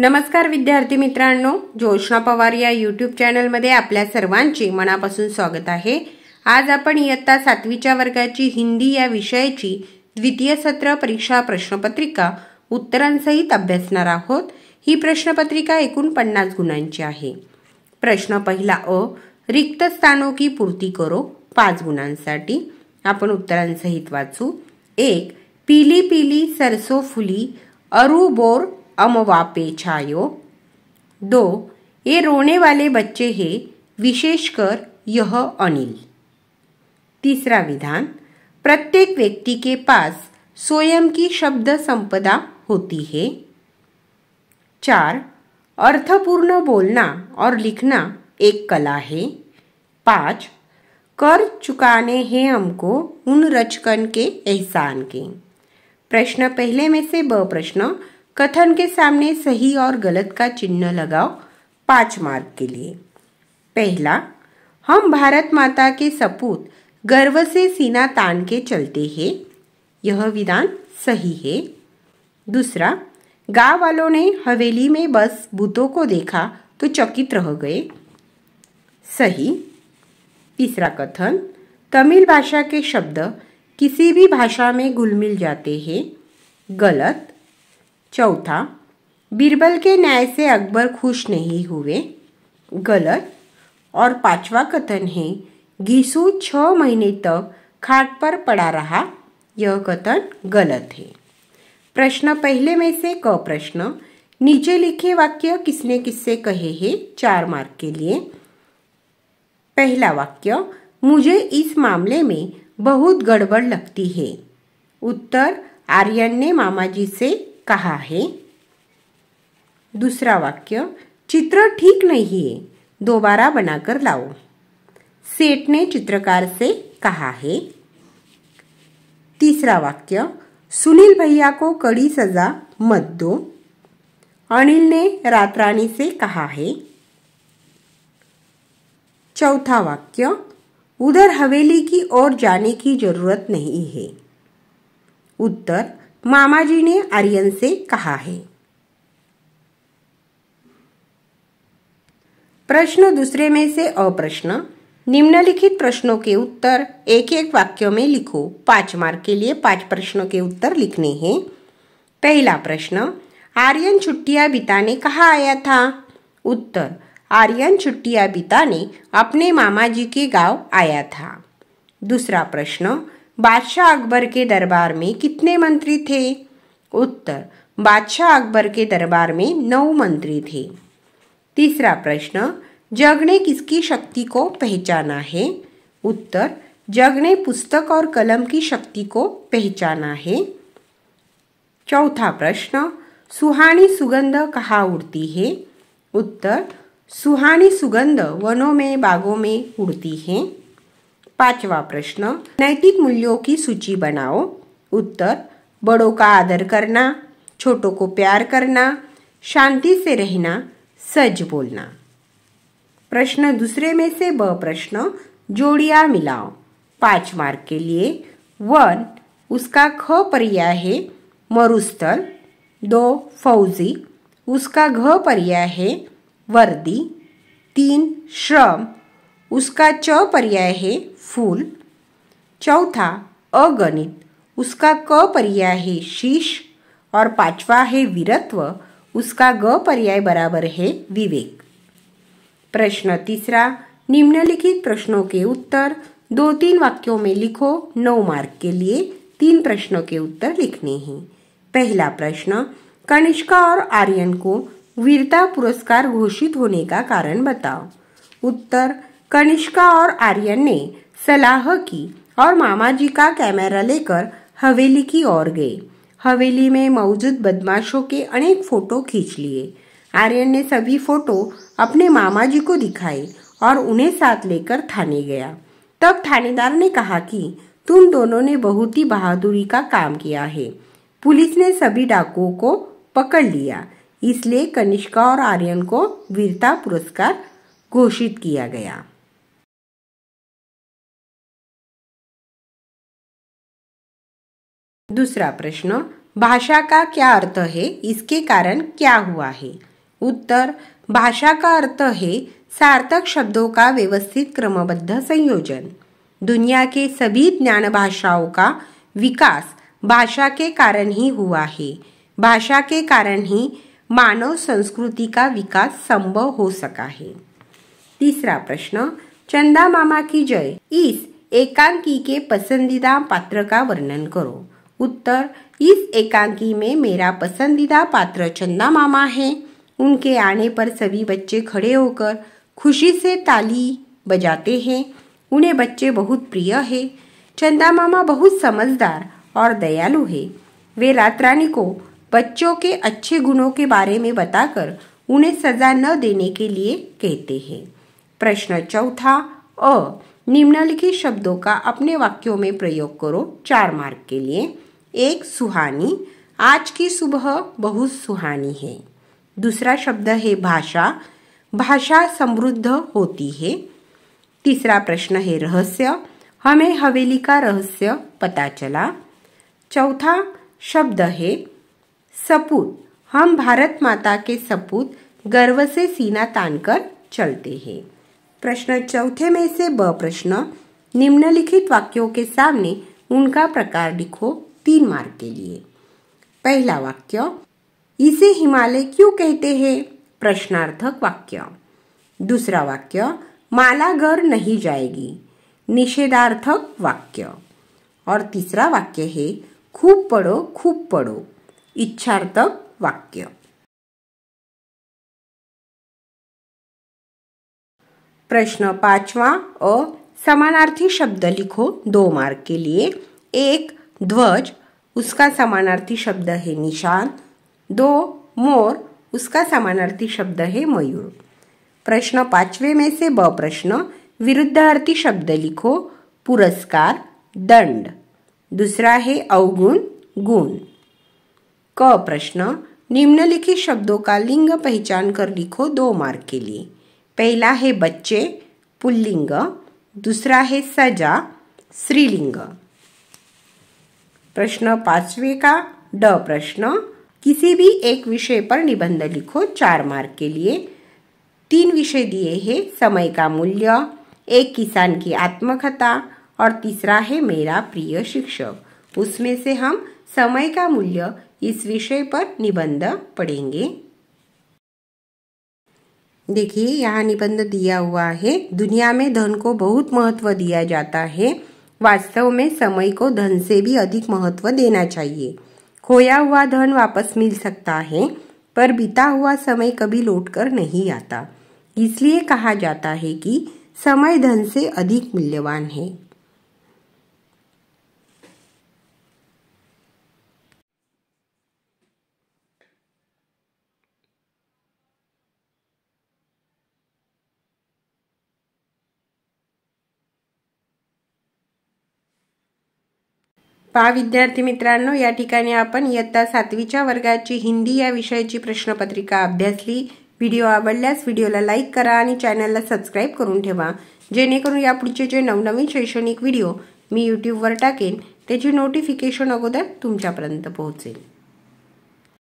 नमस्कार विद्यार्थी मित्रांनो, जोशना पवार या यूट्यूब चॅनलमध्ये आपल्या सर्वांचे मनापासून स्वागत आहे। आज आपण इयत्ता 7वीच्या वर्गाची हिंदी या विषयाची द्वितीय सत्र परीक्षा प्रश्नपत्रिका उत्तरांसहित अभ्यासणार आहोत। ही प्रश्नपत्रिका एकूण 50 गुणांची आहे। प्रश्न पहिला अ, रिक्त स्थानों की पूर्ति करो 5 गुणांसाठी। आपण उत्तरांसहित वाचू। 1. पीली पीली सरसों फुली अरु बोर अमवा पे छायो। 2. ये रोने वाले बच्चे हैं विशेषकर यह अनिल। तीसरा विधान, प्रत्येक व्यक्ति के पास स्वयं की शब्द संपदा होती है। 4. अर्थपूर्ण बोलना और लिखना एक कला है। 5. कर चुकाने हैं हमको उन रचकन के एहसान के। प्रश्न पहले में से ब प्रश्न, कथन के सामने सही और गलत का चिन्ह लगाओ 5 मार्क के लिए। पहला, हम भारत माता के सपूत गर्व से सीना तान के चलते हैं। यह विधान सही है। दूसरा, गांव वालों ने हवेली में बस भूतों को देखा तो चकित रह गए। सही। तीसरा कथन, तमिल भाषा के शब्द किसी भी भाषा में घुल मिल जाते हैं। गलत। चौथा, बीरबल के न्याय से अकबर खुश नहीं हुए। गलत। और 5वां कथन है, घिसू 6 महीने तक खाट पर पड़ा रहा। यह कथन गलत है। प्रश्न पहले में से क प्रश्न, नीचे लिखे वाक्य किसने किससे कहे हैं 4 मार्क के लिए। पहला वाक्य, मुझे इस मामले में बहुत गड़बड़ लगती है। उत्तर, आर्यन ने मामाजी से कहा है। दूसरा वाक्य, चित्र ठीक नहीं है, दोबारा बनाकर लाओ। सेठ ने चित्रकार से कहा है। तीसरा वाक्य, सुनील भैया को कड़ी सजा मत दो, अनिल ने रात रानी से कहा है। चौथा वाक्य, उधर हवेली की ओर जाने की जरूरत नहीं है। उत्तर, मामाजी ने आर्यन से कहा है। प्रश्न दूसरे में से अ प्रश्न, निम्नलिखित प्रश्नों के उत्तर एक एक वाक्यों में लिखो। 5 मार्क के लिए 5 प्रश्नों के उत्तर लिखने हैं। पहला प्रश्न, आर्यन छुट्टियां बिताने कहाँ आया था। उत्तर, आर्यन छुट्टियां बिताने अपने मामाजी के गांव आया था। दूसरा प्रश्न, बादशाह अकबर के दरबार में कितने मंत्री थे। उत्तर, बादशाह अकबर के दरबार में 9 मंत्री थे। तीसरा प्रश्न, जग ने किसकी शक्ति को पहचाना है। उत्तर, जग ने पुस्तक और कलम की शक्ति को पहचाना है। चौथा प्रश्न, सुहानी सुगंध कहाँ उड़ती है। उत्तर, सुहानी सुगंध वनों में बागों में उड़ती है। 5वां प्रश्न, नैतिक मूल्यों की सूची बनाओ। उत्तर, बड़ों का आदर करना, छोटों को प्यार करना, शांति से रहना, सच बोलना। प्रश्न दूसरे में से ब प्रश्न, जोड़ियां मिलाओ 5 मार्क के लिए। 1, उसका ख पर्याय है मरुस्थल। 2, फौजी, उसका घ पर्याय है वर्दी। 3, श्रम, उसका च पर्याय है फूल। चौथा, अगणित, उसका क पर्याय है शीश। और 5वां है वीरत्व, उसका ग पर्याय बराबर है विवेक। प्रश्न तीसरा, निम्नलिखित प्रश्नों के उत्तर 2-3 वाक्यों में लिखो। 9 मार्क के लिए 3 प्रश्नों के उत्तर लिखने हैं। पहला प्रश्न, कनिष्का और आर्यन को वीरता पुरस्कार घोषित होने का कारण बताओ। उत्तर, कनिष्का और आर्यन ने सलाह की और मामाजी का कैमरा लेकर हवेली की ओर गए। हवेली में मौजूद बदमाशों के अनेक फोटो खींच लिए। आर्यन ने सभी फोटो अपने मामाजी को दिखाए और उन्हें साथ लेकर थाने गया। तब थानेदार ने कहा कि तुम दोनों ने बहुत ही बहादुरी का काम किया है। पुलिस ने सभी डाकुओं को पकड़ लिया, इसलिए कनिष्का और आर्यन को वीरता पुरस्कार घोषित किया गया। दूसरा प्रश्न, भाषा का क्या अर्थ है, इसके कारण क्या हुआ है। उत्तर, भाषा का अर्थ है सार्थक शब्दों का व्यवस्थित क्रमबद्ध संयोजन। दुनिया के सभी ज्ञान भाषाओं का विकास भाषा के कारण ही हुआ है। भाषा के कारण ही मानव संस्कृति का विकास संभव हो सका है। तीसरा प्रश्न, चंदा मामा की जय इस एकांकी के पसंदीदा पात्र का वर्णन करो। उत्तर, इस एकांकी में मेरा पसंदीदा पात्र चंदा मामा है। उनके आने पर सभी बच्चे खड़े होकर खुशी से ताली बजाते हैं। उन्हें बच्चे बहुत प्रिय है। चंदा मामा बहुत समझदार और दयालु है। वे रात रानी को बच्चों के अच्छे गुणों के बारे में बताकर उन्हें सजा न देने के लिए कहते हैं। प्रश्न चौथा, निम्नलिखित शब्दों का अपने वाक्यों में प्रयोग करो 4 मार्क के लिए। 1, सुहानी, आज की सुबह बहुत सुहानी है। दूसरा शब्द है भाषा, भाषा समृद्ध होती है। तीसरा प्रश्न है रहस्य, हमें हवेली का रहस्य पता चला। चौथा शब्द है सपूत, हम भारत माता के सपूत गर्व से सीना तानकर चलते हैं। प्रश्न चौथे में से ब प्रश्न, निम्नलिखित वाक्यों के सामने उनका प्रकार लिखो 3 मार्क के लिए। पहला वाक्य, इसे हिमालय क्यों कहते हैं? प्रश्नार्थक वाक्य। दूसरा वाक्य, माला घर नहीं जाएगी, निषेधार्थक वाक्य। और तीसरा वाक्य है खूब पढ़ो, इच्छार्थक वाक्य। प्रश्न 5वां, समानार्थी शब्द लिखो 2 मार्क के लिए। 1, ध्वज, उसका समानार्थी शब्द है निशान। 2, मोर, उसका समानार्थी शब्द है मयूर। प्रश्न 5वें में से ब प्रश्न, विरुद्धार्थी शब्द लिखो पुरस्कार, दंड। दूसरा है अवगुण, गुण। क प्रश्न, निम्नलिखित शब्दों का लिंग पहचान कर लिखो 2 मार्क के लिए। पहला है बच्चे, पुल्लिंग। दूसरा है सजा, स्त्रीलिंग। प्रश्न 5वें का ड प्रश्न, किसी भी एक विषय पर निबंध लिखो 4 मार्क के लिए। 3 विषय दिए हैं, समय का मूल्य, एक किसान की आत्मकथा और तीसरा है मेरा प्रिय शिक्षक। उसमें से हम समय का मूल्य इस विषय पर निबंध पढ़ेंगे। देखिए, यहाँ निबंध दिया हुआ है, दुनिया में धन को बहुत महत्व दिया जाता है। वास्तव में समय को धन से भी अधिक महत्व देना चाहिए। खोया हुआ धन वापस मिल सकता है, पर बीता हुआ समय कभी लौटकर नहीं आता। इसलिए कहा जाता है कि समय धन से अधिक मूल्यवान है। पहा विद्यार्थी मित्रांनो, या ठिकाणी आपण इयत्ता 7वीच्या वर्गाची हिंदी या विषयाची प्रश्नपत्रिका अभ्यासली। व्हिडिओ आवडल्यास व्हिडिओला लाईक करा आणि चॅनलला सबस्क्राईब करून ठेवा, जेणेकरून यापुढचे जे नवनवीन शैक्षणिक व्हिडिओ मी यूट्यूबवर टाकेन त्याची नोटिफिकेशन अगोदर तुमच्यापर्यंत पोहोचेल।